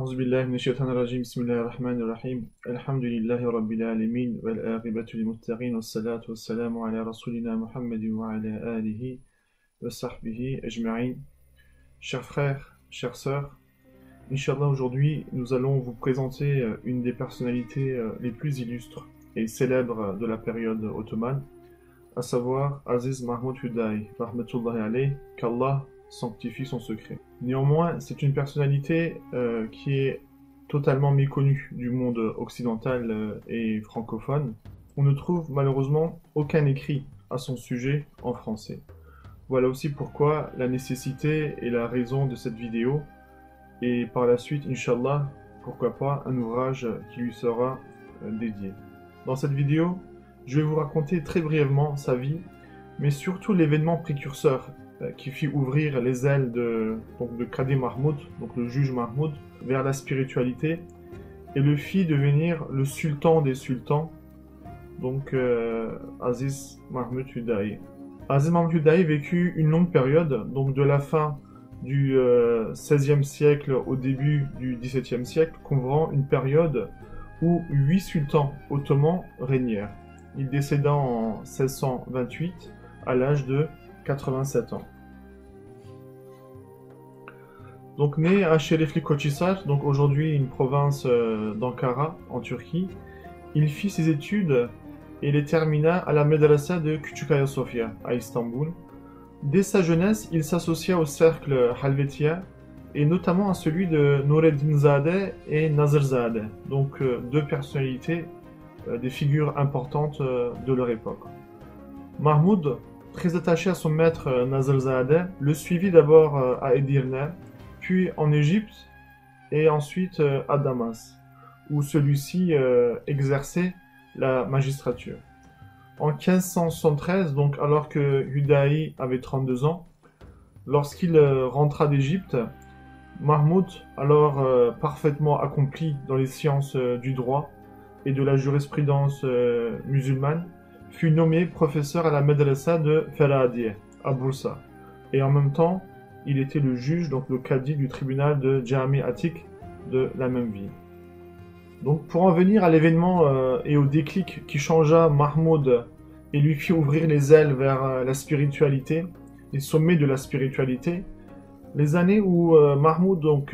أعوذ بالله من الشيطان الرجيم بسم الله الرحمن الرحيم الحمد لله رب العالمين والعاقبة للمتقين والصلاة والسلام على رسولنا محمد وعلى آله وصحبه أجمعين. Chers frères, chères sœurs, Inch'Allah, aujourd'hui nous allons vous présenter une des personnalités les plus illustres et célèbres de la période ottomane, à savoir Aziz Mahmoud Hudayi, rahmatullahi alayh, qu'Allah sanctifie son secret. Néanmoins, c'est une personnalité qui est totalement méconnue du monde occidental et francophone. On ne trouve malheureusement aucun écrit à son sujet en français. Voilà aussi pourquoi la nécessité et la raison de cette vidéo, et par la suite, Inch'Allah, pourquoi pas, un ouvrage qui lui sera dédié. Dans cette vidéo, je vais vous raconter très brièvement sa vie, mais surtout l'événement précurseur qui fit ouvrir les ailes de Qadi Mahmoud, donc le juge Mahmoud, vers la spiritualité, et le fit devenir le sultan des sultans, donc Aziz Mahmoud Hudayi. Aziz Mahmoud Hudayi vécut une longue période, donc de la fin du XVIe siècle au début du XVIIe siècle, couvrant une période où 8 sultans ottomans régnèrent. Il décéda en 1628 à l'âge de 87 ans. Donc né à Şerefli-Koçhisar, donc aujourd'hui une province d'Ankara en Turquie, il fit ses études et les termina à la Médrasa de Küçük Ayasofya à Istanbul. Dès sa jeunesse, il s'associa au cercle Halvetiya et notamment à celui de Nureddinzadeh et Nazirzadeh, donc deux personnalités, des figures importantes de leur époque. Mahmoud, très attaché à son maître Nazirzadeh, le suivit d'abord à Edirne, puis en Égypte et ensuite à Damas, où celui-ci exerçait la magistrature. En 1573, donc alors que Hudayi avait 32 ans, lorsqu'il rentra d'Égypte, Mahmoud, alors parfaitement accompli dans les sciences du droit et de la jurisprudence musulmane, fut nommé professeur à la Médrasa de Ferahadieh, à Bursa. Et en même temps, il était le juge, donc le cadi du tribunal de Jami Atik de la même ville. Donc pour en venir à l'événement et au déclic qui changea Mahmoud et lui fit ouvrir les ailes vers la spiritualité, les sommets de la spiritualité, les années où Mahmoud donc,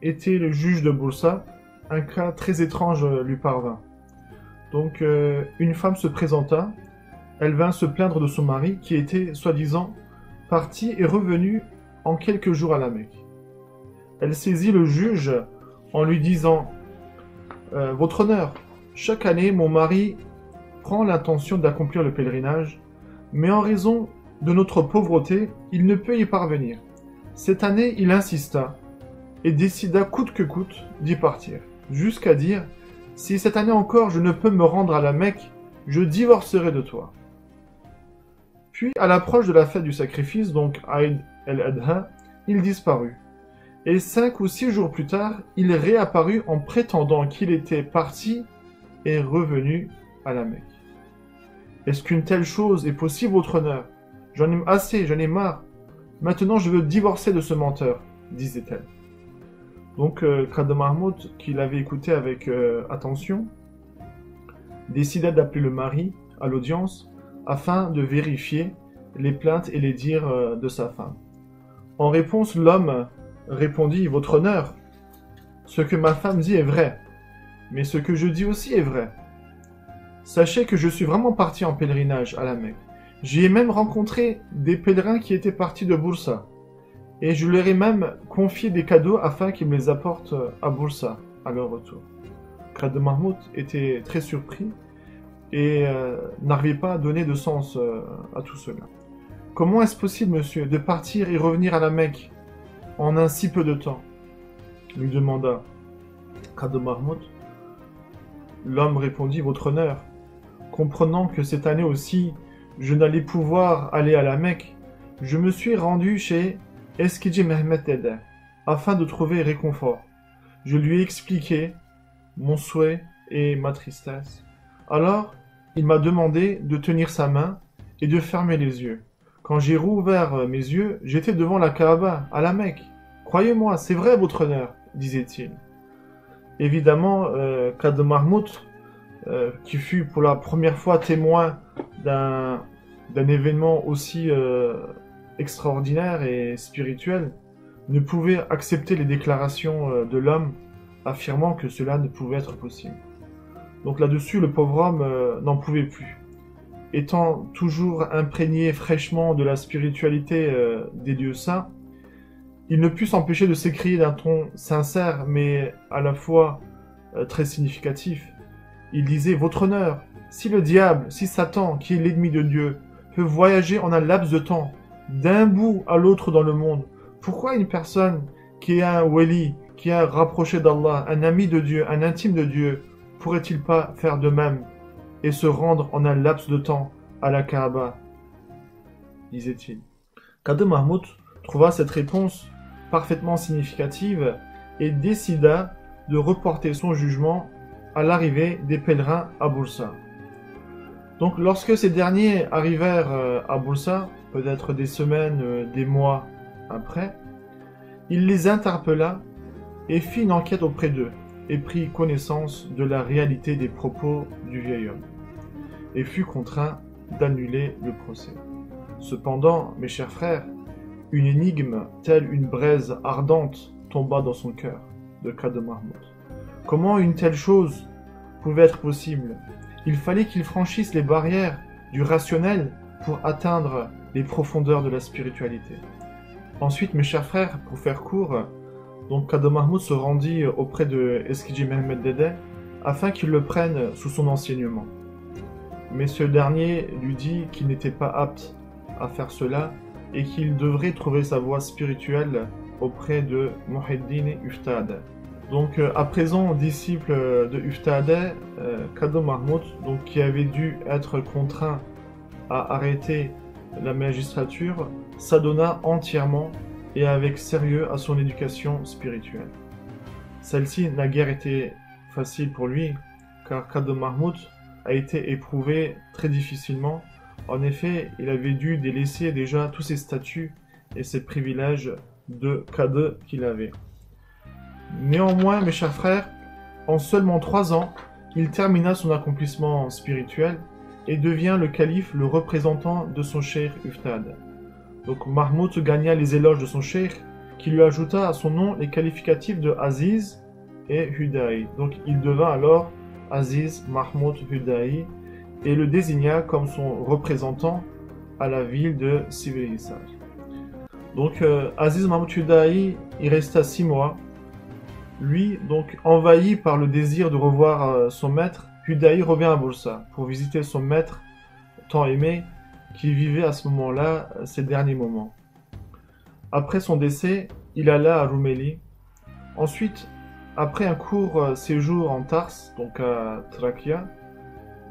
était le juge de Bursa, un cas très étrange lui parvint. Donc une femme se présenta, elle vint se plaindre de son mari qui était soi-disant parti et revenu en quelques jours à la Mecque. Elle saisit le juge en lui disant « Votre honneur, chaque année mon mari prend l'intention d'accomplir le pèlerinage, mais en raison de notre pauvreté, il ne peut y parvenir. Cette année, il insista et décida coûte que coûte d'y partir, jusqu'à dire « Si cette année encore je ne peux me rendre à la Mecque, je divorcerai de toi. » Puis, à l'approche de la fête du sacrifice, donc Aïd el-Adha, il disparut. Et 5 ou 6 jours plus tard, il réapparut en prétendant qu'il était parti et revenu à la Mecque. Est-ce qu'une telle chose est possible, votre honneur? J'en ai assez, j'en ai marre. Maintenant, je veux divorcer de ce menteur, disait-elle. Donc, Qadi Mahmoud, qui l'avait écouté avec attention, décida d'appeler le mari à l'audience afin de vérifier les plaintes et les dires de sa femme. En réponse, l'homme répondit « Votre honneur, ce que ma femme dit est vrai, mais ce que je dis aussi est vrai. Sachez que je suis vraiment parti en pèlerinage à la Mecque. J'y ai même rencontré des pèlerins qui étaient partis de Bursa, et je leur ai même confié des cadeaux afin qu'ils me les apportent à Bursa à leur retour. » Qadi Mahmoud était très surpris et n'arrivait pas à donner de sens à tout cela. « Comment est-ce possible, monsieur, de partir et revenir à la Mecque en un si peu de temps ?» lui demanda Qadi Mahmoud. L'homme répondit « Votre honneur, comprenant que cette année aussi, je n'allais pouvoir aller à la Mecque, je me suis rendu chez Eskiji Mehmet Dede afin de trouver réconfort. Je lui ai expliqué mon souhait et ma tristesse. Alors, il m'a demandé de tenir sa main et de fermer les yeux. Quand j'ai rouvert mes yeux, j'étais devant la Kaaba, à la Mecque. Croyez-moi, c'est vrai, votre honneur. disait-il. Évidemment, Qadr Mahmoud, qui fut pour la première fois témoin d'un événement aussi extraordinaire et spirituel, ne pouvait accepter les déclarations de l'homme affirmant que cela ne pouvait être possible. Donc là-dessus, le pauvre homme n'en pouvait plus. Étant toujours imprégné fraîchement de la spiritualité des dieux saints, il ne put s'empêcher de s'écrier d'un ton sincère, mais à la fois très significatif. Il disait « Votre honneur, si le diable, si Satan, qui est l'ennemi de Dieu, peut voyager en un laps de temps, d'un bout à l'autre dans le monde, pourquoi une personne qui est un wali, qui est un rapproché d'Allah, un ami de Dieu, un intime de Dieu, pourrait-il pas faire de même et se rendre en un laps de temps à la Kaaba ?» disait-il. Qadr Mahmoud trouva cette réponse parfaitement significative et décida de reporter son jugement à l'arrivée des pèlerins à Bursa. Donc lorsque ces derniers arrivèrent à Bursa, peut-être des semaines, des mois après, il les interpella et fit une enquête auprès d'eux et prit connaissance de la réalité des propos du vieil homme et fut contraint d'annuler le procès. Cependant, mes chers frères, une énigme, telle une braise ardente, tomba dans son cœur de Qadr Mahmoud. Comment une telle chose pouvait être possible? Il fallait qu'il franchisse les barrières du rationnel pour atteindre les profondeurs de la spiritualité. Ensuite, mes chers frères, pour faire court, donc Qadr Mahmoud se rendit auprès de Eskidji Mehmed Dede afin qu'il le prenne sous son enseignement. Mais ce dernier lui dit qu'il n'était pas apte à faire cela et qu'il devrait trouver sa voie spirituelle auprès de Muhyiddin Uftade. Donc à présent, disciple de Uftade, Qadr Mahmoud, donc, qui avait dû être contraint à arrêter la magistrature, s'adonna entièrement et avec sérieux à son éducation spirituelle. Celle-ci n'a guère été facile pour lui, car Qadr Mahmoud a été éprouvé très difficilement. En effet, il avait dû délaisser déjà tous ses statuts et ses privilèges de Qadr qu'il avait. Néanmoins, mes chers frères, en seulement 3 ans, il termina son accomplissement spirituel et devient le calife, le représentant de son cheikh Uftade. Donc Mahmoud gagna les éloges de son cheikh, qui lui ajouta à son nom les qualificatifs de Aziz et Hudaï. Donc il devint alors Aziz Mahmoud Hudaï et le désigna comme son représentant à la ville de Sivri-Hisar. Donc Aziz Mahmoud Hudaï y resta 6 mois. Lui, donc envahi par le désir de revoir son maître, Hudaï revient à Bursa pour visiter son maître tant aimé qui vivait à ce moment-là ses derniers moments. Après son décès, il alla à Rumeli. Ensuite, après un court séjour en Tars, donc à Trakya,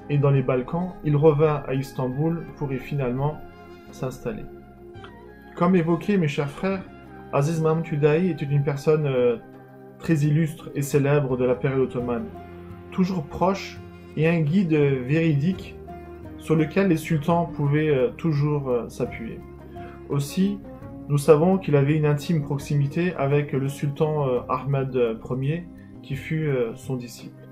et dans les Balkans, il revint à Istanbul pour y finalement s'installer. Comme évoqué, mes chers frères, Aziz Mahmoud Hudaï était une personne très illustre et célèbre de la période ottomane, toujours proche et un guide véridique sur lequel les sultans pouvaient toujours s'appuyer. Aussi, nous savons qu'il avait une intime proximité avec le sultan Ahmed Ier, qui fut son disciple.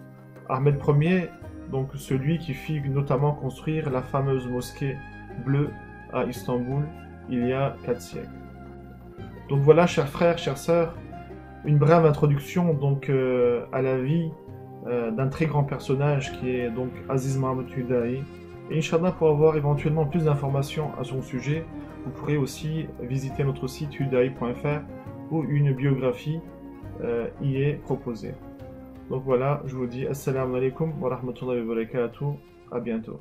Ahmed Ier, donc celui qui fit notamment construire la fameuse mosquée bleue à Istanbul il y a 4 siècles. Donc voilà, chers frères, chères sœurs, une brève introduction donc à la vie d'un très grand personnage qui est donc Aziz Mahmoud Hudaï. Et Inch'Allah, pour avoir éventuellement plus d'informations à son sujet, vous pourrez aussi visiter notre site hudaï.fr où une biographie y est proposée. Donc voilà, je vous dis assalamu alaikum wa rahmatullahi wa barakatuh, à bientôt.